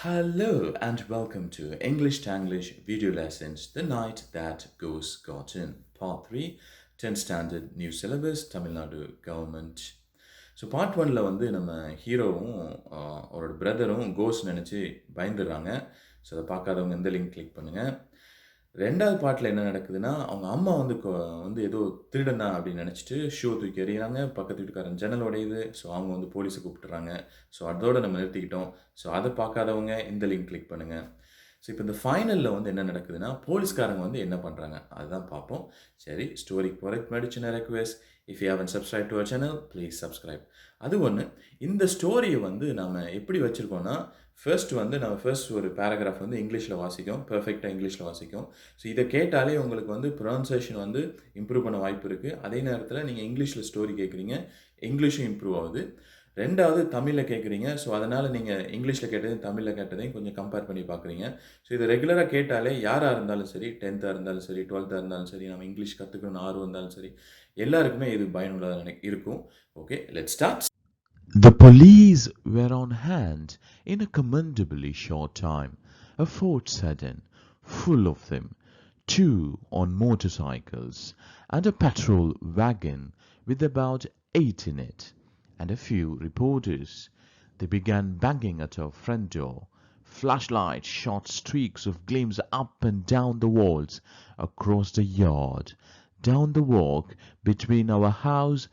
Hello and welcome to English Tanglish video lessons The Night That Ghost Got In, Part 3, 10th Standard New Syllabus, Tamil Nadu Government. So part ஒன்ல வந்து நம்ம ஹீரோவும் அவரோட பிரதரும் cost நினச்சி பயந்துடுறாங்க. So அதை பார்க்காதவங்க இந்த லிங்க் கிளிக் பண்ணுங்கள். ரெண்டாவது பார்ட்டில் என்ன நடக்குதுன்னா அவங்க அம்மா வந்து வந்து ஏதோ திருடன் தான் அப்படின்னு நினச்சிட்டு ஷூ தூக்கி எறிகிறாங்க. பக்கத்து வீட்டுக்காரன் ஜன்னல் உடையுது. ஸோ அவங்க வந்து போலீஸை கூப்பிட்டுறாங்க. ஸோ அதோட நம்ம நிறுத்திக்கிட்டோம். ஸோ அதை பார்க்காதவங்க இந்த லிங்க் கிளிக் பண்ணுங்கள். ஸோ இப்போ இந்த ஃபைனலில் வந்து என்ன நடக்குதுன்னா போலீஸ்காரங்க வந்து என்ன பண்ணுறாங்க அதுதான் பார்ப்போம். சரி, ஸ்டோரிக்கு போகிறதுக்கு முன்னாடி சின்ன request, if you haven't subscribe to our channel please subscribe. அது ஒன்று. இந்த ஸ்டோரியை வந்து நம்ம எப்படி வச்சுருக்கோன்னா ஃபர்ஸ்ட் ஒரு பேராகிராஃப் வந்து இங்கிலீஷில் வாசிக்கும், பெர்ஃபெக்டாக இங்கிலீஷில் வாசிக்கும். ஸோ இதை கேட்டாலே உங்களுக்கு வந்து ப்ரொனன்சியேஷன் வந்து இம்ப்ரூவ் பண்ண வாய்ப்பு இருக்குது. அதே நேரத்தில் நீங்கள் இங்கிலீஷில் ஸ்டோரி கேட்குறீங்க, இங்கிலீஷும் இம்ப்ரூவ் ஆகுது. ரெண்டாவது தமிழில் கேட்குறீங்க. ஸோ அதனால் நீங்கள் இங்கிலீஷில் கேட்டதையும் தமிழில் கேட்டதையும் கொஞ்சம் கம்பேர் பண்ணி பார்க்குறீங்க. ஸோ இதை ரெகுலராக கேட்டாலே யாராக இருந்தாலும் சரி, 10th இருந்தாலும் சரி, 12th இருந்தாலும் சரி, நம்ம இங்கிலீஷ் கற்றுக்கணும்னு ஆர்வம் இருந்தாலும் சரி, எல்லாருக்குமே இது பயனுள்ளதாக இருக்கும். Okay, let's start. The police were on hand in a commendably short time. A fort set in, full of them, two on motorcycles, and a patrol wagon with about 8 in it, and a few reporters. They began banging at our front door. Flashlights shot streaks of gleams up and down the walls, across the yard, down the walk between our house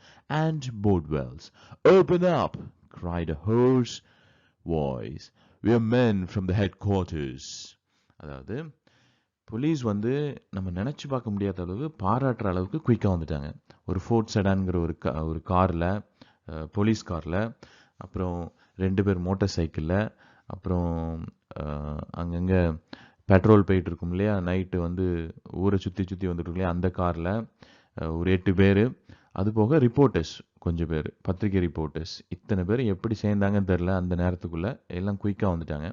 and Bodwell's. "Open up!" cried a hoarse voice. "We are men from the headquarters." அதாவது police வந்து நம்ம நினச்சி பார்க்க முடியாத அளவு பாராட்டுற அளவுக்கு குயிக்காக வந்துட்டாங்க. ஒரு ஃபோர்ட் செடான்கிற ஒரு காரில், போலீஸ் காரில், அப்புறம் 2 பேர் மோட்டார் சைக்கிளில், அப்புறம் அங்கங்கே பெட்ரோல் போயிட்டு இருக்கும் இல்லையா, நைட்டு வந்து ஊரை சுற்றி சுற்றி வந்துட்டு இல்லையா, அந்த காரில் ஒரு 8 பேர். அது போக ரிப்போர்ட்டர்ஸ் கொஞ்சம் பேர், பத்திரிகை ரிப்போர்ட்டர்ஸ். இத்தனை பேர் எப்படி சேர்ந்தாங்கன்னு தெரில. அந்த நேரத்துக்குள்ளே எல்லாம் குயிக்காக வந்துட்டாங்க.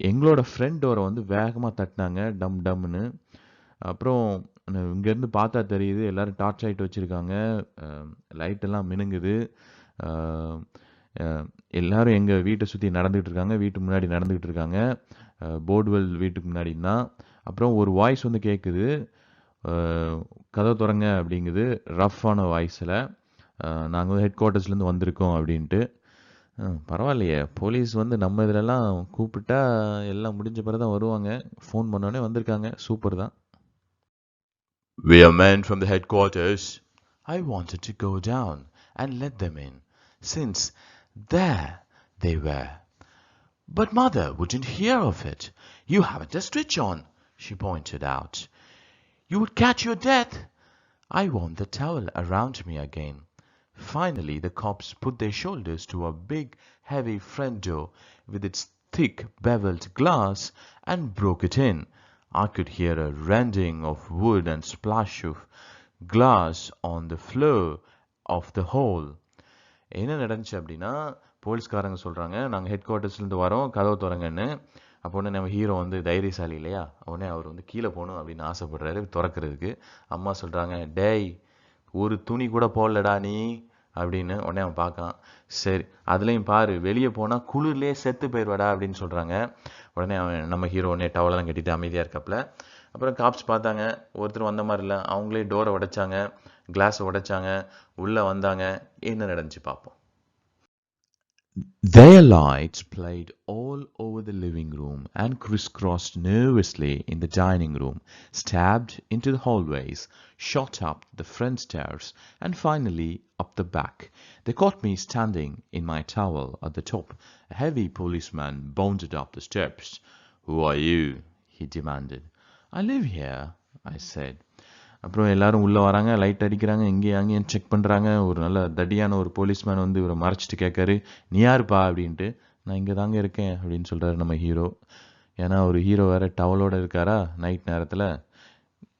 எங்களோட ஃப்ரெண்ட் டோரை வந்து வேகமாக தட்டினாங்க, டம் டம்னு. அப்புறம் இங்கேருந்து பார்த்தா தெரியுது எல்லோரும் டார்ச் லைட் வச்சுருக்காங்க, லைட்டெல்லாம் மினுங்குது. எல்லோரும் எங்கள் வீட்டை சுற்றி நடந்துக்கிட்டு இருக்காங்க, வீட்டு முன்னாடி நடந்துக்கிட்டு இருக்காங்க, போர்டுவெல் வீட்டுக்கு முன்னாடின்னா. அப்புறம் ஒரு வாய்ஸ் வந்து கேட்குது, கதவை திறங்க அப்படிங்குது, ரஃப்பான வாய்ஸில். நாங்கள் வந்து ஹெட் குவார்ட்டர்ஸ்லேருந்து வந்திருக்கோம் அப்படின்ட்டு. பரவாயில்லையே, போலீஸ் வந்து நம்ம இதிலெல்லாம் கூப்பிட்டா எல்லாம் முடிஞ்ச பிறகு தான் வருவாங்க. ஃபோன் பண்ணோடனே வந்திருக்காங்க, சூப்பர் தான். "We are men from the headquarters." I wanted to go down and let them in, since there they were. "But mother wouldn't hear of it. You haven't a switch on," she pointed out. "You would catch your death." I wound the towel around me again. Finally, the cops put their shoulders to a big, heavy front door with its thick, beveled glass and broke it in. I could hear a rending of wood and splash of glass on the floor of the hall. என்ன நடந்துச்சு அப்படின்னா, போலீஸ்காரங்க சொல்கிறாங்க, நாங்கள் head குவார்ட்டர்ஸ்லேருந்து வரோம், கதவு திறங்கன்னு. அப்போ உடனே நம்ம ஹீரோ வந்து தைரியசாலி இல்லையா, உடனே அவர் வந்து கீழே போகணும் அப்படின்னு ஆசைப்படுறாரு திறக்கிறதுக்கு. அம்மா சொல்கிறாங்க, "டேய், ஒரு துணி கூட போடலடா நீ" அப்படின்னு. உடனே அவன் பார்க்கான். சரி, அதுலேயும் பாரு, வெளியே போனால் குளிர்லேயே செத்து போயிடுவாடா அப்படின்னு சொல்கிறாங்க. உடனே அவன் நம்ம ஹீரோ உடனே டவலெல்லாம் கட்டிட்டு அமைதியாக இருக்காப்புல. அப்புறம் காப்ஸ் பார்த்தாங்க, ஒருத்தர் வந்த மாதிரி இல்லை. அவங்களே டோரை உடைச்சாங்க, கிளாஸை உடைச்சாங்க, உள்ளே வந்தாங்க. என்ன நடந்துச்சு பார்ப்போம். Their lights played all over the living room and crisscrossed nervously in the dining room, stabbed into the hallways, shot up the front stairs, and finally up the back. They caught me standing in my towel at the top. A heavy policeman bounded up the steps. "Who are you?" he demanded. "I live here," I said. அப்புறம் எல்லாரும் உள்ளே வராங்க, light அடிக்கிறாங்க, இங்கேயும் அங்கேயும் check பண்ணுறாங்க. ஒரு நல்ல தடியான ஒரு போலீஸ்மேன் வந்து இவரை மறைச்சிட்டு கேட்காரு, "நீ யாருப்பா?" அப்படின்ட்டு. "நான் இங்கே தாங்க இருக்கேன்" அப்படின்னு சொல்கிறாரு நம்ம ஹீரோ. ஏன்னா ஒரு ஹீரோ வேறு டவலோடு இருக்காரா, நைட் நேரத்தில்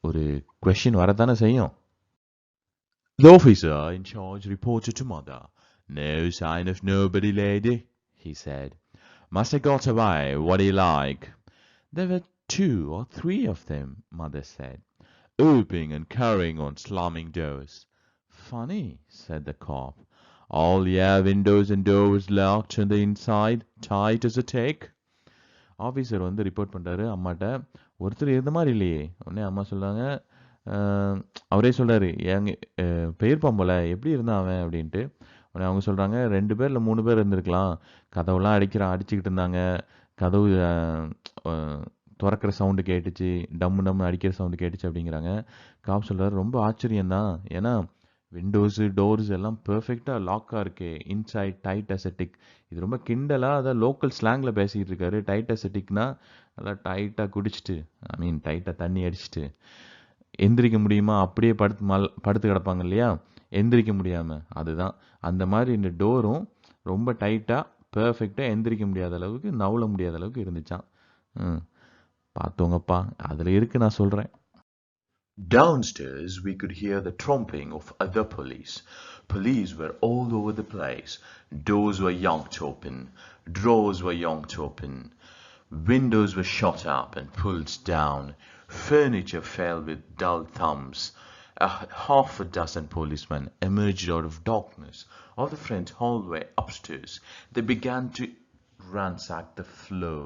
ஒரு கொஷின் வரத்தானே செய்யும். The officer in charge reported to mother. "No sign of nobody, lady," he said. "Must have got away. What do you like?" "There were 2 or 3 of them," mother said, "opening and carrying on slamming doors." "Funny," said the cop. All yeah, windows and doors locked on the inside, tight as a tack. Officer வந்து report பண்ணுறாரு அம்மாட்ட. ஒருத்தர் இருந்த மாதிரி இல்லையே. உடனே அம்மா சொல்கிறாங்க, அவரே சொல்கிறாரு, எங்க பெயர்ப்பான் போல எப்படி இருந்தான் அவன் அப்படின்ட்டு. உடனே அவங்க சொல்கிறாங்க, 2 பேர் இல்லை 3 பேர் இருந்திருக்கலாம். கதவுலாம் அடிச்சுக்கிட்டு இருந்தாங்க. கதவு துறக்கிற சவுண்டு கேட்டுச்சு, டம்மு அடிக்கிற சவுண்டு கேட்டுச்சு அப்படிங்கிறாங்க. காப் சொல்கிறாரு, ரொம்ப ஆச்சரியம்தான். ஏன்னா விண்டோஸு டோர்ஸ் எல்லாம் பெர்ஃபெக்டாக லாக்காக இருக்கே. Inside tight aesthetic. இது ரொம்ப கிண்டலாக அதான் லோக்கல் ஸ்லாங்கில் பேசிக்கிட்டு இருக்காரு. டைட் அசெட்டிக்னா நல்லா டைட்டாக குடிச்சிட்டு, டைட்டாக தண்ணி அடிச்சிட்டு எந்திரிக்க முடியுமா, அப்படியே படுத்து கிடப்பாங்க இல்லையா, எந்திரிக்க முடியாமல், அதுதான். அந்த மாதிரி இந்த டோரும் ரொம்ப டைட்டாக பெர்ஃபெக்டாக எந்திரிக்க முடியாத அளவுக்கு, நவுல முடியாத அளவுக்கு இருந்துச்சான். பார்த்தோங்கப்பா, அதில் இருக்கு, நான் சொல்கிறேன். Downstairs, we could hear the tromping of other police. Police were all over the place. Doors were yanked open. Drawers were yanked open. Windows were shot up and pulled down. Furniture fell with dull thumps. Half a dozen policemen emerged out of darkness of the front hallway upstairs. They began to ransack the floor,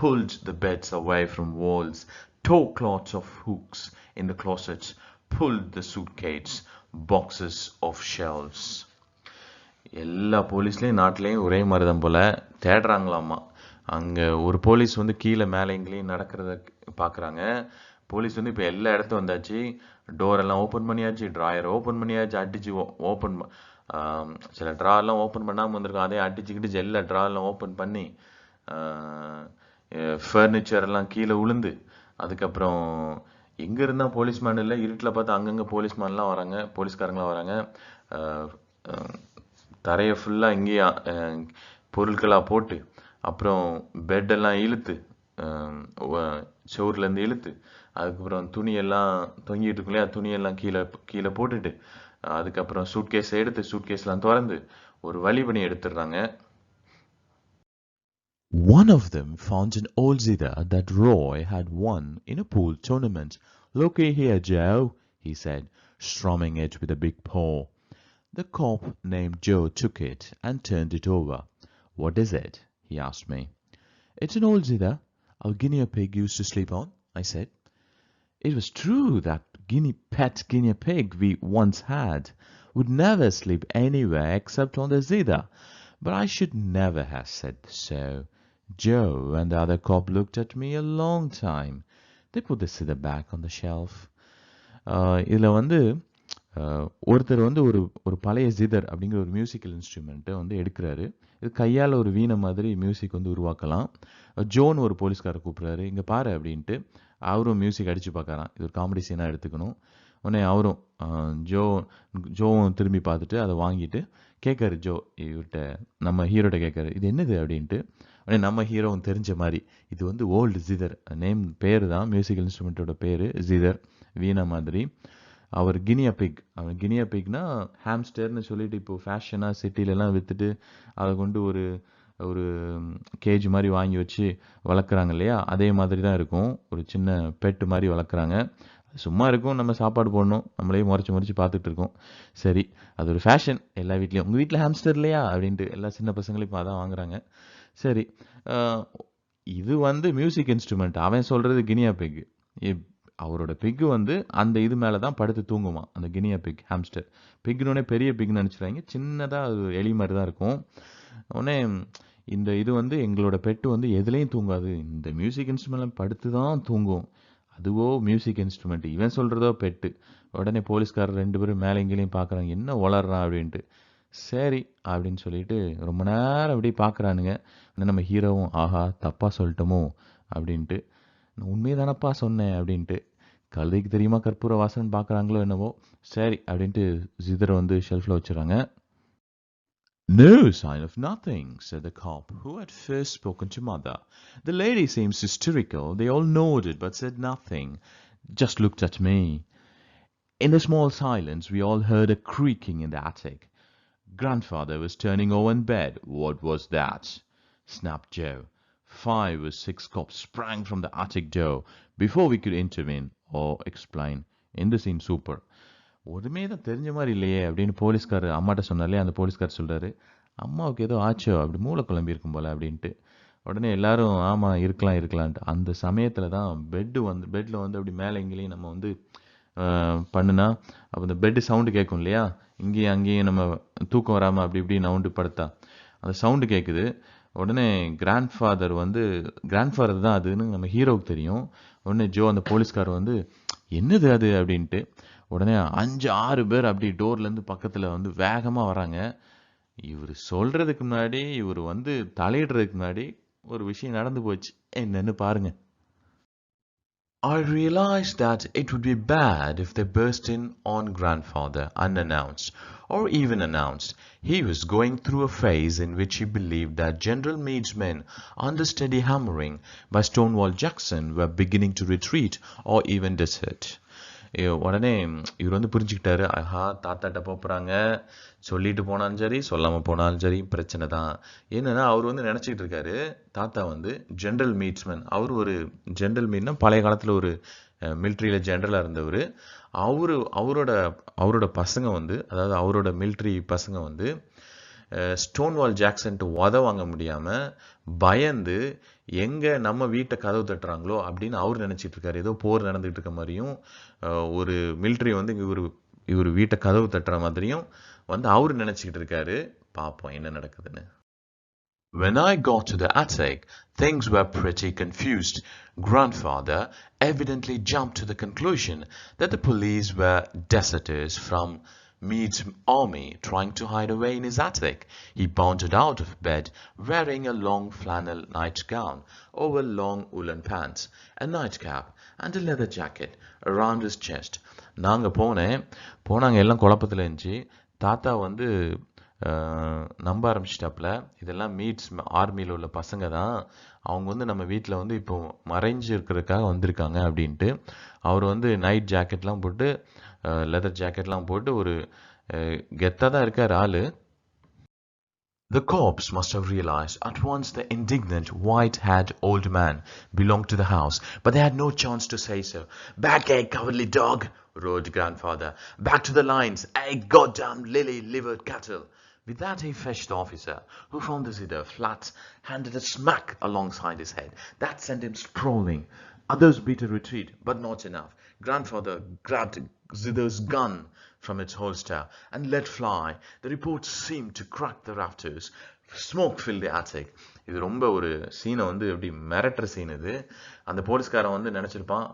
pulled the beds away from walls, tore cloths of hooks in the closets, pulled the suitcases, boxes of shelves. எல்லா போலீஸ்லேயும் நாட்டிலையும் ஒரே மாதிரி தான் போல் தேடுறாங்களாம்மா. அங்கே ஒரு police வந்து கீழே மேலே எங்கேயும் நடக்கிறத பார்க்குறாங்க. போலீஸ் வந்து இப்போ எல்லா இடத்தும் வந்தாச்சு. டோரெல்லாம் ஓப்பன் பண்ணியாச்சு, ட்ராயரை ஓப்பன் பண்ணியாச்சு, அடித்து ஓப்பன் சில ட்ராயெல்லாம் ஓப்பன் பண்ணாமல் வந்திருக்கோம். அதே அடிச்சுக்கிட்டு எல்லா ட்ராயெல்லாம் ஓப்பன் பண்ணி ஃபர்னிச்சர் எல்லாம் கீழே உளுந்து, அதுக்கப்புறம் எங்கே இருந்தால் போலீஸ்மேன் இல்லை, இருட்டில் பார்த்து அங்கங்கே போலீஸ்மேன்லாம் வராங்க, போலீஸ்காரங்களாம் வராங்க. தரையை ஃபுல்லாக இங்கேயே பொருட்களாக போட்டு, அப்புறம் பெட்டெல்லாம் இழுத்து, சோர்லேருந்து இழுத்து, அதுக்கப்புறம் துணியெல்லாம் தொங்கிட்டு இருக்கும் இல்லையா, துணியெல்லாம் கீழே போட்டுட்டு, அதுக்கப்புறம் சூட்கேஸை எடுத்து சூட்கேஸ்லாம் திறந்து ஒரு வழி பண்ணி எடுத்துடுறாங்க. One of them found an old zither that Roy had won in a pool tournament. "Looky here, Joe," he said, strumming it with a big paw. The cop named Joe took it and turned it over. "What is it?" he asked me. "It's an old zither our guinea pig used to sleep on," I said. It was true that pet guinea pig we once had would never sleep anywhere except on the zither, but I should never have said so. Joe and the other cop looked at me a long time. They put the zither back on the shelf. இதில் வந்து ஒருத்தர் வந்து ஒரு பழைய ஜிதர் அப்படிங்கிற ஒரு musical இன்ஸ்ட்ருமெண்ட்டை வந்து எடுக்கிறாரு. இது கையால் ஒரு வீணை மாதிரி மியூசிக் வந்து உருவாக்கலாம். ஜோன்னு ஒரு போலீஸ்காரர் கூப்பிட்றாரு, இங்கே பாரு அப்படின்ட்டு. அவரும் மியூசிக் அடித்து பார்க்கறான். இது ஒரு காமெடி சீனாக எடுத்துக்கணும். உடனே அவரும் ஜோவும் திரும்பி பார்த்துட்டு அதை வாங்கிட்டு கேட்காரு. ஜோ இவர்கிட்ட, நம்ம ஹீரோட்ட கேட்காரு, இது என்னது அப்படின்ட்டு. உடனே நம்ம ஹீரோவும் தெரிஞ்ச மாதிரி, இது வந்து ஓல்டு ஜிதர், நேம் பேர் தான், மியூசிக்கல் இன்ஸ்ட்ருமெண்ட்டோட பேர் ஜிதர், வீணை மாதிரி. அவர் கினியா பிக்னா ஹாம்ஸ்டர்னு சொல்லிட்டு இப்போது ஃபேஷனாக சிட்டிலெலாம் விற்றுட்டு அதை கொண்டு ஒரு கேஜ் மாதிரி வாங்கி வச்சு வளர்க்குறாங்க இல்லையா, அதே மாதிரி தான் இருக்கும். ஒரு சின்ன பெட்டு மாதிரி வளர்க்குறாங்க. சும்மா இருக்கும், நம்ம சாப்பாடு போடணும், நம்மளே முறைச்சி பார்த்துட்டு இருக்கோம். சரி, அது ஒரு ஃபேஷன் எல்லா வீட்லேயும். உங்கள் வீட்டில் ஹாம்ஸ்டர் இல்லையா அப்படின்ட்டு எல்லா சின்ன பசங்களும் இப்போ அதான் வாங்குறாங்க. சரி, இது வந்து மியூசிக் இன்ஸ்ட்ருமெண்ட். அவன் சொல்கிறது கினியா பிக். அவரோட பிக்கு வந்து அந்த இது மேலே தான் படுத்து தூங்குமா, அந்த கினியா பிக். ஹாம்ஸ்டர் பிக்னோடனே பெரிய பிக்னு நினச்சிடுறாங்க, சின்னதாக அது எலி மாதிரி தான் இருக்கும். உடனே இந்த இது வந்து எங்களோட பெட்டு வந்து எதுலேயும் தூங்காது, இந்த மியூசிக் இன்ஸ்ட்ருமெண்ட்டில் படுத்து தான் தூங்கும், அதுவோ மியூசிக் இன்ஸ்ட்ருமெண்ட், இவன் சொல்கிறதோ பெட்டு. உடனே போலீஸ்காரர் 2 பேரும் மேலே எங்கேயும் பார்க்குறாங்க, என்ன வளர்றான் அப்படின்ட்டு. சரி அப்படின்னு சொல்லிட்டு ரொம்ப நேரம் அப்படியே பார்க்குறானுங்க. நம்ம ஹீரோவும், ஆஹா தப்பாக சொல்லிட்டோமோ அப்படின்ட்டு, உண்மையை தானப்பா சொன்னேன் அப்படின்ட்டு. கழுதைக்கு தெரியுமா கற்பூர வாசன் பார்க்குறாங்களோ என்னவோ. சரி அப்படின்ட்டு ஜிதரை வந்து ஷெல்ஃபில் வச்சுறாங்க. "No sign of nothing," said the cop, who had first spoken to Mother. "The lady seems hysterical." They all nodded but said nothing, just looked at me. In the small silence, we all heard a creaking in the attic. Grandfather was turning over in bed. "What was that?" snapped Joe. 5 or 6 cops sprang from the attic door before we could intervene or explain. In the scene super. ஒருமே தான் தெரிஞ்ச மாதிரி இல்லையே அப்படின்னு போலீஸ்கார் அம்மாட்ட சொன்னாலே அந்த போலீஸ்கார் சொல்கிறாரு, அம்மாவுக்கு ஏதோ ஆச்சோ அப்படி மூளை குழம்பி இருக்கும் போல அப்படின்ட்டு. உடனே எல்லாரும் ஆமாம் இருக்கலாம் இருக்கலான்ட்டு. அந்த சமயத்தில் தான் பெட்டில் வந்து அப்படி மேலே இங்கேயும் நம்ம வந்து பண்ணுனா அப்போ இந்த பெட்டு சவுண்டு கேட்கும் இல்லையா, இங்கேயும் அங்கேயும் நம்ம தூக்கம் வராமல் அப்படி இப்படி நவுண்டு படுத்தா அந்த சவுண்டு கேட்குது. உடனே கிராண்ட்ஃபாதர் தான் அதுன்னு நம்ம ஹீரோவுக்கு தெரியும். உடனே ஜோ அந்த போலீஸ்கார் வந்து என்னது அது அப்படின்ட்டு. உடனே 5-6 பேர் அப்படி டோர்லேருந்து பக்கத்தில் வந்து வேகமாக வராங்க. இவர் சொல்கிறதுக்கு முன்னாடி இவர் வந்து தலையிடுறதுக்கு முன்னாடி ஒரு விஷயம் நடந்து போச்சு. என்னன்னு பாருங்க. I realized that it would be bad if they burst in on grandfather unannounced or even announced. He was going through a phase in which he believed that General Meade's men under steady hammering by Stonewall Jackson were beginning to retreat or even desert. உடனே இவர் வந்து புரிஞ்சுக்கிட்டாரு, ஆஹா தாத்தாட்ட போகிறாங்க, சொல்லிட்டு போனாலும் சரி சொல்லாமல் போனாலும் சரி பிரச்சனை தான். என்னன்னா அவர் வந்து நினச்சிக்கிட்டு இருக்காரு தாத்தா வந்து ஜென்ரல் மீட்ஸ்மேன். அவர் ஒரு ஜென்ரல் மீட்னா பழைய காலத்தில் ஒரு மிலிட்ரியில் ஜென்ரலாக இருந்தவர். அவரோட பசங்க வந்து, அதாவது அவரோட மிலிட்ரி பசங்க வந்து ஸ்டோன்வால் ஜாக்சன்ட்டு வாங்க முடியாமல் பயந்து எங்கே நம்ம வீட்டை கதவு தட்டுறாங்களோ அப்படின்னு அவர் நினச்சிட்டு இருக்காரு. ஏதோ போர் நடந்துகிட்டு இருக்க மாதிரியும் ஒரு மிலிட்ரி வந்து இவர் வீட்டை கதவு தட்டுற மாதிரியும் வந்து அவர் நினச்சிக்கிட்டு இருக்காரு. பார்ப்போம் என்ன நடக்குதுன்னு. When I got to the attic, things were pretty confused. Grandfather evidently jumped to the conclusion that the police were deserters from Meade's army trying to hide away in his attic. He bounded out of bed wearing a long flannel nightgown over long woolen pants, a nightcap and a leather jacket around his chest. நாங்கள் போனாங்க எல்லாம் குழப்பத்தில் இருந்துச்சு. தாத்தா வந்து நம்ப ஆரம்பிச்சிட்டாப்புல, இதெல்லாம் meets ஆர்மியில் உள்ள பசங்க தான், அவங்க வந்து நம்ம வீட்டில் வந்து இப்போ மறைஞ்சு இருக்கிறதுக்காக வந்திருக்காங்க அப்படின்ட்டு. அவர் வந்து நைட் ஜாக்கெட்லாம் போட்டு லெதர் ஜாக்கெட்லாம் போட்டு ஒரு கெத்தாக தான் இருக்கார் ஆள். The corpse must have realized at once the indignant, white-haired old man belonged to the house, but they had no chance to say so. "Back, cowardly dog!" roared grandfather. "Back to the lines, goddamn lily-livered cattle!" With that he fetched the officer, who found the zither flat, handed a smack alongside his head. That sent him sprawling. Others beat a retreat, but not enough. Grandfather grabbed Zither's gun from its holster and let fly. The report seemed to crack the rafters. Smoke filled the attic. இது ரொம்ப ஒரு சீனை வந்து எப்படி மிரட்டுற scene இது. அந்த போலீஸ்காரன் வந்து நினச்சிருப்பான்,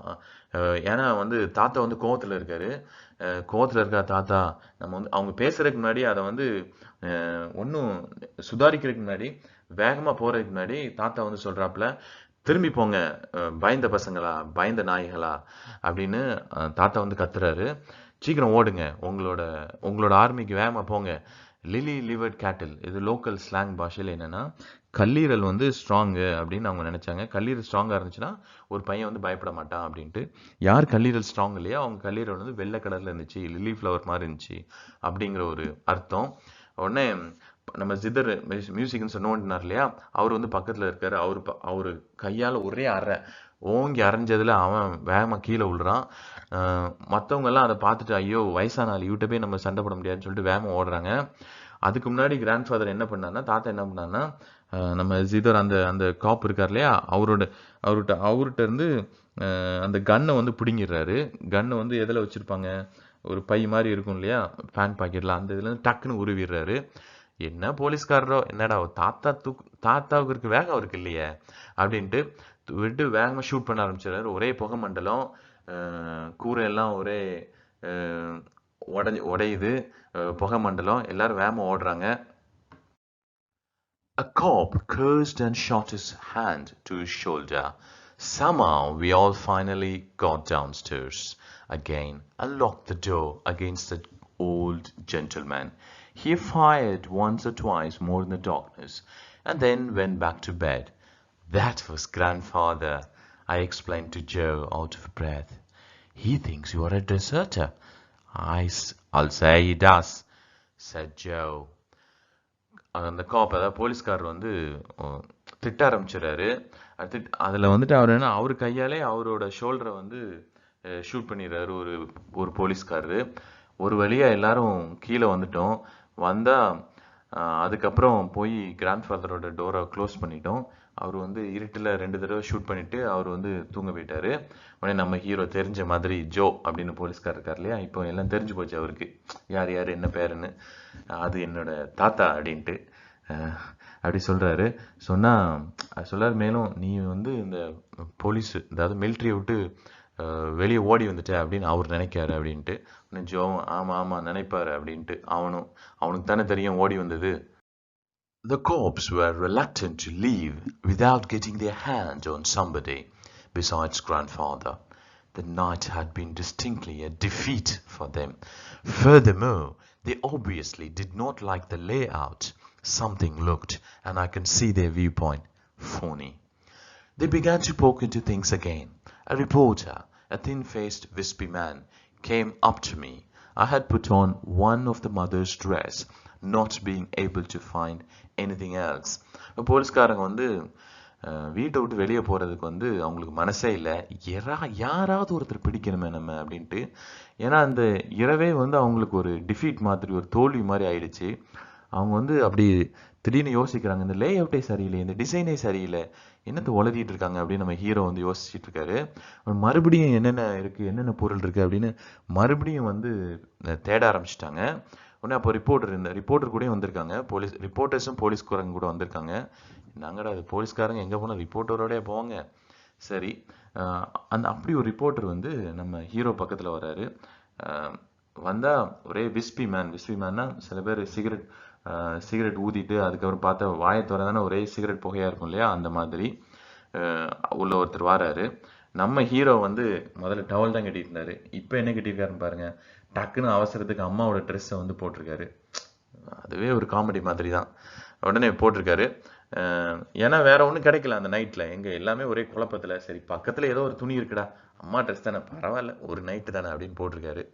ஏன்னா வந்து தாத்தா வந்து கோவத்தில் இருக்காரு. கோவத்தில் இருக்கா தாத்தா, நம்ம வந்து அவங்க பேசுறதுக்கு முன்னாடி அதை வந்து ஒன்றும் சுதாரிக்கிறதுக்கு முன்னாடி வேகமாக போகிறதுக்கு முன்னாடி தாத்தா வந்து சொல்கிறாப்புல, திரும்பி போங்க பயந்த பசங்களா, பயந்த நாய்களா அப்படின்னு தாத்தா வந்து கத்துறாரு. சீக்கிரம் ஓடுங்க, உங்களோட ஆர்மிக்கு வேகமாக போங்க. லிலி லிவர்ட் கேட்டில், இது லோக்கல் ஸ்லாங் பாஷையில் என்னென்னா கல்லீரல் வந்து ஸ்ட்ராங்கு அப்படின்னு அவங்க நினச்சாங்க. கல்லீரல் ஸ்ட்ராங்காக இருந்துச்சுன்னா ஒரு பையன் வந்து பயப்பட மாட்டான் அப்படின்ட்டு. யார் கல்லீரல் ஸ்ட்ராங் இல்லையா அவங்க கல்லீரல் வந்து வெள்ளை கலரில் இருந்துச்சு, லில்லி ஃப்ளவர் மாதிரி இருந்துச்சு அப்படிங்கிற ஒரு அர்த்தம். உடனே நம்ம ஜிதர் மியூசிக்னு சொன்னோன்னார் இல்லையா, அவர் வந்து பக்கத்தில் இருக்கார். அவர் கையால் ஒரே ஓங்கி அரைஞ்சதில் அவன் வேகமாக கீழே விழுறான். மற்றவங்கெல்லாம் அதை பார்த்துட்டு ஐயோ வயசான ஆள் இவட்ட போய் நம்ம சண்டை போட முடியாதுன்னு சொல்லிட்டு வேகமாக ஓடுறாங்க. அதுக்கு முன்னாடி கிராண்ட் ஃபாதர் என்ன பண்ணான்னா, தாத்தா என்ன பண்ணான்னா, நம்ம ஜிதர் அந்த காப் இருக்கார் இல்லையா, அவர்கிட்ட இருந்து அந்த கன்னை வந்து பிடுங்கிடுறாரு. கன்னை வந்து எதில் வச்சுருப்பாங்க, ஒரு பை மாதிரி இருக்கும் இல்லையா பேண்ட் பாக்கெட்டில், அந்த இதுலேருந்து டக்குன்னு உருவிடுறாரு. என்ன போலீஸ்காரரோ, என்னடா தாத்தாவுக்கு இருக்கு வேகம் அவருக்கு இல்லையே அப்படின்ட்டு விட்டு வேகமாக ஷூட் பண்ண ஆரம்பிச்சிடுறாரு. ஒரே புகை மண்டலம், கூரையெல்லாம் ஒரே உடையுது, புகை மண்டலம், எல்லாரும் வேகமாக ஓடுறாங்க. A cop cursed and shot his hand to his shoulder. Somehow we all finally got downstairs again and locked the door against the old gentleman. He fired once or twice more in the darkness and then went back to bed. "That was grandfather," I explained to Joe out of breath. "He thinks you are a deserter." "I'll say he does," said Joe. அந்த காப், அதாவது போலீஸ்காரர் வந்து திட்ட ஆரம்பிச்சிடறாரு. அதில் வந்துட்டு அவர் என்ன, அவர் கையாலே அவரோட ஷோல்டரை வந்து ஷூட் பண்ணிடுறாரு ஒரு போலீஸ்காரரு. ஒரு வழியா எல்லாரும் கீழே வந்துட்டோம். வந்தா அதுக்கப்புறம் போய் கிராண்ட்ஃபாதரோட டோரை க்ளோஸ் பண்ணிட்டோம். அவர் வந்து இருட்டில் 2 தடவை ஷூட் பண்ணிட்டு அவர் வந்து தூங்க போயிட்டாரு. உடனே நம்ம ஹீரோ தெரிஞ்ச மாதிரி ஜோ அப்படின்னு போலீஸ்கார் இருக்கார் இல்லையா, இப்போ எல்லாம் தெரிஞ்சு போச்சு அவருக்கு யார் யார் என்ன பேருன்னு. அது என்னோட தாத்தா அப்படின்ட்டு அப்படி சொல்றாரு. சொல்றாரு மேலும், நீ வந்து இந்த போலீஸ் அதாவது மிலிட்ரியை விட்டு வெளியே ஓடி வந்துட்ட அப்படின்னு அவர் நினைக்காரு அப்படின்ட்டு. ஜோ ஆமா ஆமா நினைப்பாரு அப்படின்ட்டு அவனுக்கு தானே தெரியும் ஓடி வந்தது. The cops were reluctant to leave without getting their hand on somebody besides grandfather. The night had been distinctly a defeat for them. Furthermore, they obviously did not like the layout. Something looked, and I can see their viewpoint, phony. They began to poke into things again. A reporter, a thin-faced, wispy man, came up to me. I had put on one of the mother's dress, not being able to find anything else. போலீஸ்காரங்க வந்து வீட்டை விட்டு வெளியே போகிறதுக்கு வந்து அவங்களுக்கு மனசே இல்லை. யாராவது ஒருத்தர் பிடிக்கணுமே நம்ம அப்படின்ட்டு. ஏன்னா அந்த இரவே வந்து அவங்களுக்கு ஒரு டிஃபீட் மாதிரி, ஒரு தோல்வி மாதிரி ஆயிடுச்சு. அவங்க வந்து அப்படி திடீர்னு யோசிக்கிறாங்க, இந்த லே அவுட்டே சரியில்லை, இந்த டிசைனே சரியில்லை, என்னத்தை உளறிட்டு இருக்காங்க அப்படின்னு நம்ம ஹீரோ வந்து யோசிச்சுட்டு இருக்காரு. மறுபடியும் என்னென்ன இருக்குது, என்னென்ன பொருள் இருக்குது அப்படின்னு மறுபடியும் வந்து தேட ஆரம்பிச்சிட்டாங்க. உடனே அப்போ ரிப்போர்ட்டர் கூட வந்திருக்காங்க. ரிப்போர்ட்டர்ஸும் போலீஸ்காரங்க கூட வந்திருக்காங்க. நாங்கடா அது போலீஸ்காரங்க எங்கே போனால் ரிப்போர்ட்டரோடய போவாங்க. சரி, அப்படி ஒரு ரிப்போர்ட்டர் வந்து நம்ம ஹீரோ பக்கத்தில் வர்றாரு. வந்தால் ஒரே விஸ்பி மேன்னா சில பேர் சிகரெட் ஊதிட்டு அதுக்கப்புறம் பார்த்தா வாயை திறந்தானே ஒரே சிகரெட் புகையாக இருக்கும் இல்லையா, அந்த மாதிரி உள்ள ஒருத்தர் வராரு. நம்ம ஹீரோ வந்து முதல்ல டவல் தான் கட்டிட்டு இருந்தாரு. இப்போ என்ன கட்டியிருக்காருன்னு பாருங்க, டக்குன்னு அவசரத்துக்கு அம்மாவோட ட்ரெஸ்ஸை வந்து போட்டிருக்காரு. அதுவே ஒரு காமெடி மாதிரி தான். உடனே போட்டிருக்காரு. ஏன்னா வேற ஒன்றும் கிடைக்கல அந்த நைட்டில். எங்கே எல்லாமே ஒரே குழப்பத்தில். சரி பக்கத்தில் ஏதோ ஒரு துணி இருக்குடா, அம்மா ட்ரெஸ் தானே, பரவாயில்ல ஒரு நைட்டு தானே அப்படின்னு போட்டிருக்காரு.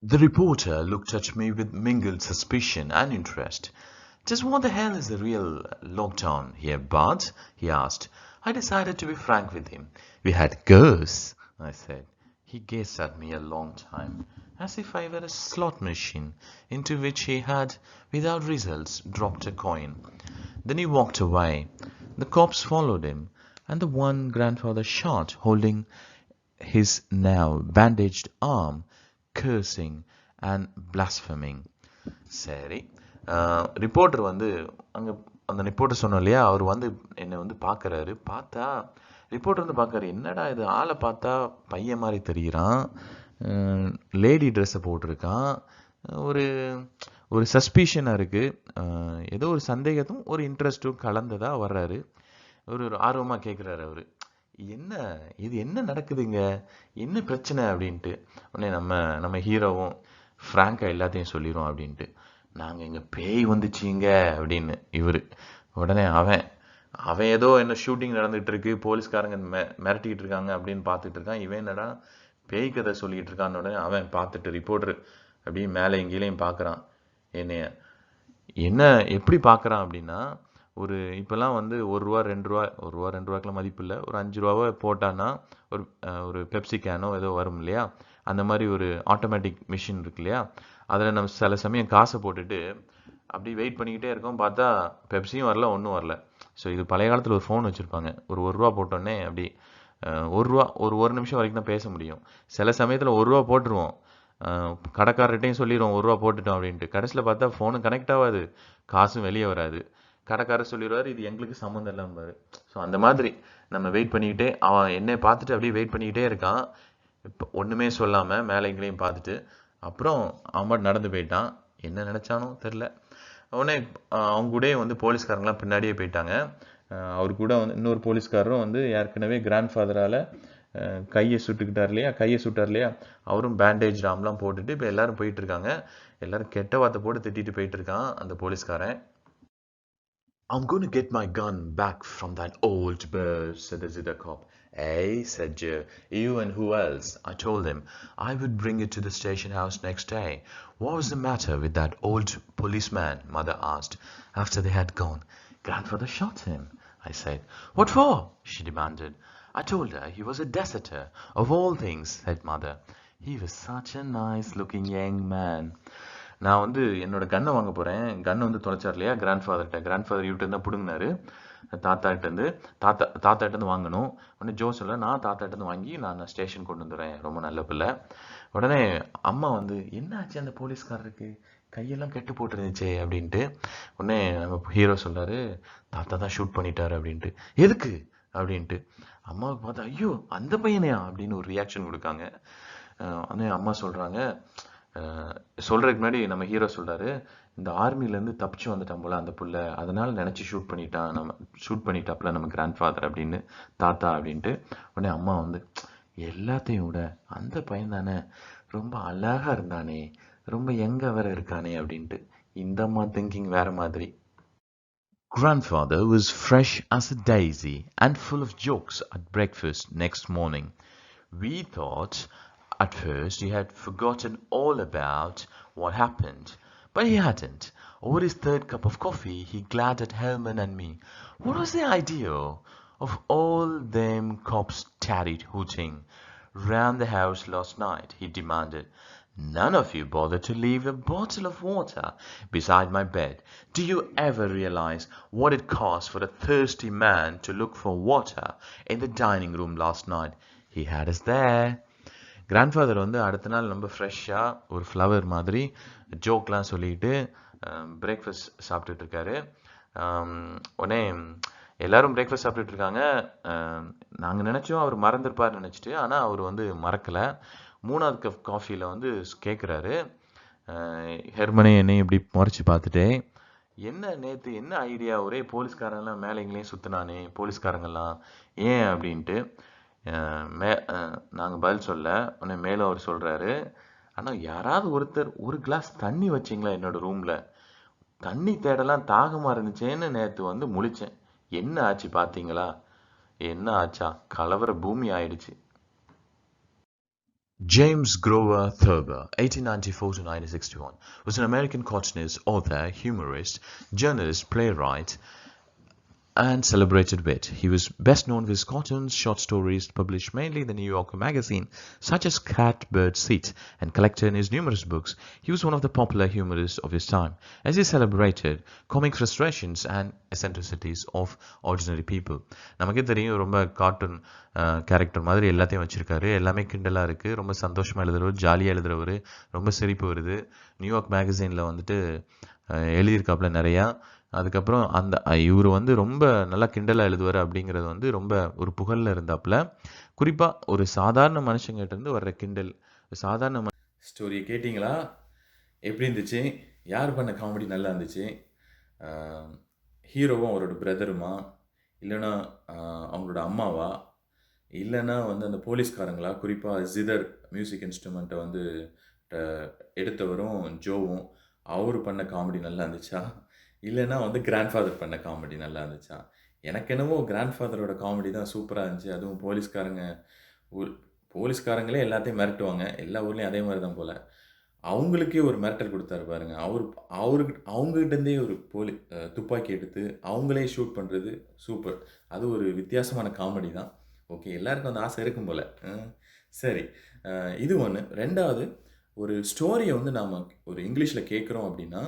The reporter looked at me with mingled suspicion and interest. Just what the hell is the real lockdown here, Bart? He asked. I decided to be frank with him. We had ghosts, I said. He gazed at me a long time, as if I were a slot machine into which he had, without results, dropped a coin. Then he walked away. The cops followed him, and the one grandfather shot, holding his now bandaged arm, cursing and blaspheming. சரி, reporter வந்து அங்கே அந்த reporter சொன்னோம் இல்லையா, அவர் வந்து என்னை வந்து பார்க்குறாரு. பார்த்தா ரிப்போர்ட்டர் வந்து பார்க்குறாரு, என்னடா இது ஆளை பார்த்தா பையன் மாதிரி தெரிகிறான், லேடி ட்ரெஸ்ஸை போட்டிருக்கான், ஒரு ஒரு சஸ்பீஷனாக இருக்குது, ஏதோ ஒரு சந்தேகத்தும் ஒரு இன்ட்ரெஸ்ட்டும் கலந்ததாக வர்றாரு. ஒரு ஆர்வமாக கேட்குறாரு அவர், இது என்ன நடக்குதுங்க, என்ன பிரச்சனை அப்படின்ட்டு. உடனே நம்ம ஹீரோவும் ஃப்ராங்காக எல்லாத்தையும் சொல்லிடுவோம் அப்படின்ட்டு. நாங்கள் இங்கே பேய் வந்துச்சிங்க அப்படின்னு இவர். உடனே அவன் ஏதோ என்ன ஷூட்டிங் நடந்துகிட்டு இருக்கு, போலீஸ்காரங்க மிரட்டிக்கிட்டு இருக்காங்க அப்படின்னு பார்த்துட்டு இருக்கான். இவன் என்னடா பேய் கதை சொல்லிகிட்டு இருக்கான்னு உடனே அவன் பார்த்துட்டு ரிப்போர்ட்டர் அப்படியே மேலே எங்கேயும் பார்க்குறான். என்ன எப்படி பார்க்குறான் அப்படின்னா, இப்போல்லாம் வந்து ₹1 ₹2 மதிப்பு இல்லை, ஒரு ₹5 போட்டான்னா ஒரு பெப்சி கேனோ ஏதோ வரும் இல்லையா, அந்த மாதிரி ஒரு ஆட்டோமேட்டிக் மிஷின் இருக்கு இல்லையா, அதில் நம்ம சில சமயம் காசை போட்டுட்டு அப்படி வெயிட் பண்ணிக்கிட்டே இருக்கோம். பார்த்தா பெப்சியும் வரல, ஒன்றும் வரல. ஸோ இது பழைய காலத்தில் ஒரு ஃபோன் வச்சுருப்பாங்க. ஒரு ₹1 போட்டோன்னே அப்படி ஒரு நிமிஷம் வரைக்கும் தான் பேச முடியும். சில சமயத்தில் ₹1 போட்டுருவோம், கடைக்காரர்கிட்டையும் சொல்லிடுவோம் ₹1 போட்டுட்டோம் அப்படின்ட்டு. கடைசியில் பார்த்தா ஃபோனும் கனெக்ட் ஆகாது, காசும் வெளியே வராது. கடைக்காரர் சொல்லிடுவார், இது எங்களுக்கு சம்மந்தம் இல்லாமல். ஸோ அந்த மாதிரி நம்ம வெயிட் பண்ணிக்கிட்டே, அவன் என்னை பார்த்துட்டு அப்படியே வெயிட் பண்ணிக்கிட்டே இருக்கான், இப்போ ஒன்றுமே சொல்லாமல் மேலே எங்கேயும் பார்த்துட்டு. அப்புறம் அவன் மட்டும் நடந்து போயிட்டான். என்ன நினச்சானோ தெரில. உடனே அவங்க கூட வந்து போலீஸ்காரங்களாம் பின்னாடியே போயிட்டாங்க. அவர் கூட வந்து இன்னொரு போலீஸ்காரரும் வந்து ஏற்கனவே கிராண்ட்ஃபாதரால் கையை சுட்டார் இல்லையா, அவரும் பேண்டேஜ் ராம்லாம் போட்டுட்டு இப்போ எல்லாரும் போயிட்டு இருக்காங்க. எல்லாரும் கெட்ட வார்த்தை போட்டு திட்டிட்டு போயிட்டு இருக்கான் அந்த போலீஸ்காரன். I'm going to get my gun back from that old bird, said the zither cop. Hey, said Joe. You and who else? I told him I would bring it to the station house next day. What was the matter with that old policeman? Mother asked after they had gone. Grandfather shot him, I said. What for? She demanded. I told her he was a deserter. Of all things, said Mother. He was such a nice looking young man. நான் வந்து என்னோட கன்னை வாங்க போகிறேன். கன்னை வந்து தொலைச்சார் இல்லையா கிராண்ட்ஃபாதர்கிட்ட. Grandfather இவர்கிட்ட தான் பிடுங்கினாரு. தாத்தாட்டேருந்து வாங்கணும். உடனே ஜோ சொல்ல, நான் தாத்தாட்டேருந்து வாங்கி நான் ஸ்டேஷன் கொண்டு வந்துடுறேன், ரொம்ப நல்ல பிள்ளை. உடனே அம்மா வந்து, என்ன ஆச்சு அந்த போலீஸ்காரருக்கு, கையெல்லாம் கெட்டு போட்டுருந்துச்சே அப்படின்ட்டு. உடனே நம்ம ஹீரோ சொல்கிறாரு, தாத்தா தான் ஷூட் பண்ணிட்டாரு அப்படின்ட்டு. எதுக்கு அப்படின்ட்டு. அம்மாவுக்கு பார்த்தா, ஐயோ அந்த பையனையா அப்படின்னு ஒரு ரியாக்ஷன் கொடுக்காங்க. உடனே அம்மா சொல்கிறாங்க, சொல்கிறதுக்கு முன்னாடி நம்ம ஹீரோ சொல்கிறாரு, இந்த ஆர்மிலேருந்து தப்பிச்சு வந்துட்டான் போல அந்த புள்ள, அதனால் நினச்சி ஷூட் பண்ணிட்டாப்புல நம்ம கிராண்ட்ஃபாதர் அப்படின்னு, தாத்தா அப்படின்ட்டு. உடனே அம்மா வந்து, எல்லாத்தையும் விட அந்த பையன் தானே ரொம்ப அழகாக இருந்தானே, ரொம்ப எங்க வேற இருக்கானே அப்படின்ட்டு. இந்த அம்மா திங்கிங் வேற மாதிரி. Grandfather was fresh as a daisy and full of jokes at breakfast next morning. We thought at first he had forgotten all about what happened, but he hadn't. Over his third cup of coffee, he glared at Herman and me. What was the idea of all them cops tarried hooting round the house last night? He demanded. None of you bothered to leave a bottle of water beside my bed. Do you ever realize what it cost for a thirsty man to look for water in the dining room last night? He had us there. Grandfather வந்து அடுத்த நாள் ரொம்ப ஃப்ரெஷ்ஷாக ஒரு flower மாதிரி ஜோக்லாம் சொல்லிட்டு breakfast சாப்பிட்டுட்டு இருக்காரு. உடனே எல்லாரும் பிரேக்ஃபாஸ்ட் சாப்பிட்டுட்டு இருக்காங்க. நாங்கள் நினச்சோம் அவர் மறந்துருப்பார் நினச்சிட்டு, ஆனால் அவர் வந்து மறக்கலை. 3வது கப் காஃபியில் வந்து கேட்குறாரு, ஹெர்மனே என்னையும் இப்படி முறைச்சி பார்த்துட்டே, என்ன நேற்று என்ன ஐடியா, ஒரே போலீஸ்காரங்களாம் மேலே எங்கேயும் சுற்றினானே போலீஸ்காரங்கெல்லாம், ஏன் அப்படின்ட்டு. நாங்கள் பதில் சொல்ல, உடனே மேலே அவர் சொல்கிறாரு, ஆனால் யாராவது ஒருத்தர் ஒரு கிளாஸ் தண்ணி வச்சிங்களா என்னோடய ரூமில், தண்ணி தேடலாம் தாகமாக இருந்துச்சேன்னு நேற்று வந்து முழித்தேன், என்ன ஆச்சு பார்த்தீங்களா? என்ன ஆச்சா, கலவர பூமி ஆயிடுச்சு. James Grover Thurber, 1894 to 1961, was an American cartoonist, author, humorist, journalist, playwright, and celebrated wit. He was best known for his cartoons, short stories published mainly in the New Yorker magazine, such as Cat, Bird, Seat, and collected in his numerous books. He was one of the popular humorists of his time, as he celebrated comic frustrations and eccentricities of ordinary people. நமக்கே தெரியும், ரொம்ப cartoon character மாதிரி எல்லாத்தையும் வச்சுருக்காரு. எல்லாமே கிண்டலாக இருக்குது, ரொம்ப சந்தோஷமாக எழுதுறவர், ஜாலியாக எழுதுறவர், ரொம்ப சிரிப்பு வருது. நியூயார்க் மேகசைனில் வந்துட்டு எழுதியிருக்காப்புல நிறையா. அதுக்கப்புறம் அந்த இவர் வந்து ரொம்ப நல்லா கிண்டலாக எழுதுவார் அப்படிங்கிறது வந்து ரொம்ப ஒரு புகழில் இருந்தாப்புல. குறிப்பாக ஒரு சாதாரண மனுஷங்கிட்ட இருந்து வர்ற கிண்டல், சாதாரண ஸ்டோரியை கேட்டிங்களா? எப்படி இருந்துச்சு? யார் பண்ண காமெடி நல்லா இருந்துச்சு? ஹீரோவும் அவரோட பிரதருமா, இல்லைன்னா அவங்களோட அம்மாவா, இல்லைன்னா வந்து அந்த போலீஸ்காரங்களா? குறிப்பாக ஜிதர் மியூசிக் இன்ஸ்ட்ருமெண்ட்டை வந்து எடுத்தவரும் ஜோவும் அவர் பண்ண காமெடி நல்லா இருந்துச்சா, இல்லைன்னா வந்து கிராண்ட்ஃபாதர் பண்ண காமெடி நல்லா இருந்துச்சா? எனக்கு என்னவோ கிராண்ட்ஃபாதரோட காமெடி தான் சூப்பராக இருந்துச்சு. அதுவும் போலீஸ்காரங்களே எல்லாத்தையும் மிரட்டுவாங்க, எல்லா ஊர்லேயும் அதே மாதிரி தான் போல். அவங்களுக்கே ஒரு மிரட்டல் கொடுத்தாரு பாருங்க. அவங்ககிட்டேருந்தே ஒரு துப்பாக்கி எடுத்து அவங்களே ஷூட் பண்ணுறது சூப்பர். அது ஒரு வித்தியாசமான காமெடி தான். ஓகே, எல்லாருக்கும் அந்த ஆசை இருக்கும் போல். சரி, இது ஒன்று. 2வது, ஒரு ஸ்டோரியை வந்து நாம் ஒரு இங்கிலீஷில் கேட்குறோம் அப்படின்னா,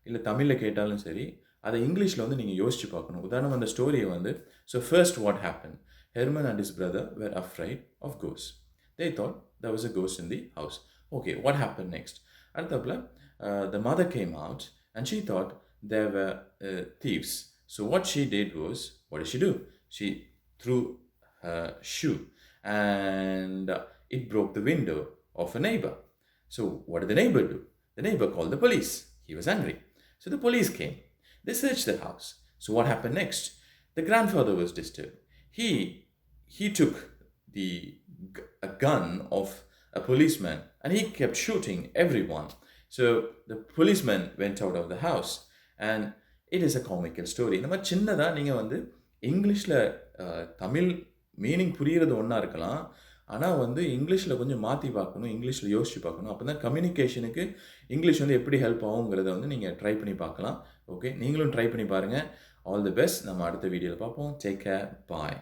இல்லை தமிழில் கேட்டாலும் சரி, அதை இங்கிலீஷில் வந்து நீங்கள் யோசிச்சு பார்க்கணும். உதாரணம், அந்த ஸ்டோரியை வந்து, so first what happen, Herman and his brother were afraid of ghosts. They thought there was a ghost in the house. Okay, what happened next? அடுத்தப்பல the mother came out and she thought there were thieves. So what she did was, what did she do? She threw her shoe and it broke the window of a neighbor. So what did the neighbor do? The neighbor called the police. He was angry. So the police came. They searched the house. So what happened next? The grandfather was disturbed. He took a gun of a policeman and he kept shooting everyone. So the policeman went out of the house and it is a comical story. இந்த மாதிரி சின்னதாக நீங்கள் வந்து இங்கிலீஷில் Tamil meaning புரிகிறது ஒன்றா இருக்கலாம், ஆனால் வந்து இங்கிலீஷில் கொஞ்சம் மாற்றி பார்க்கணும், இங்கிலீஷில் யோசிச்சு பார்க்கணும். அப்போ தான் கம்யூனிகேஷனுக்கு இங்கிலீஷ் வந்து எப்படி ஹெல்ப் ஆகுங்கிறத வந்து நீங்கள் ட்ரை பண்ணி பார்க்கலாம். ஓகே, நீங்களும் ட்ரை பண்ணி பாருங்கள். All the best. நம்ம அடுத்த வீடியோவில் பார்ப்போம். டேக் கேர், பாய்.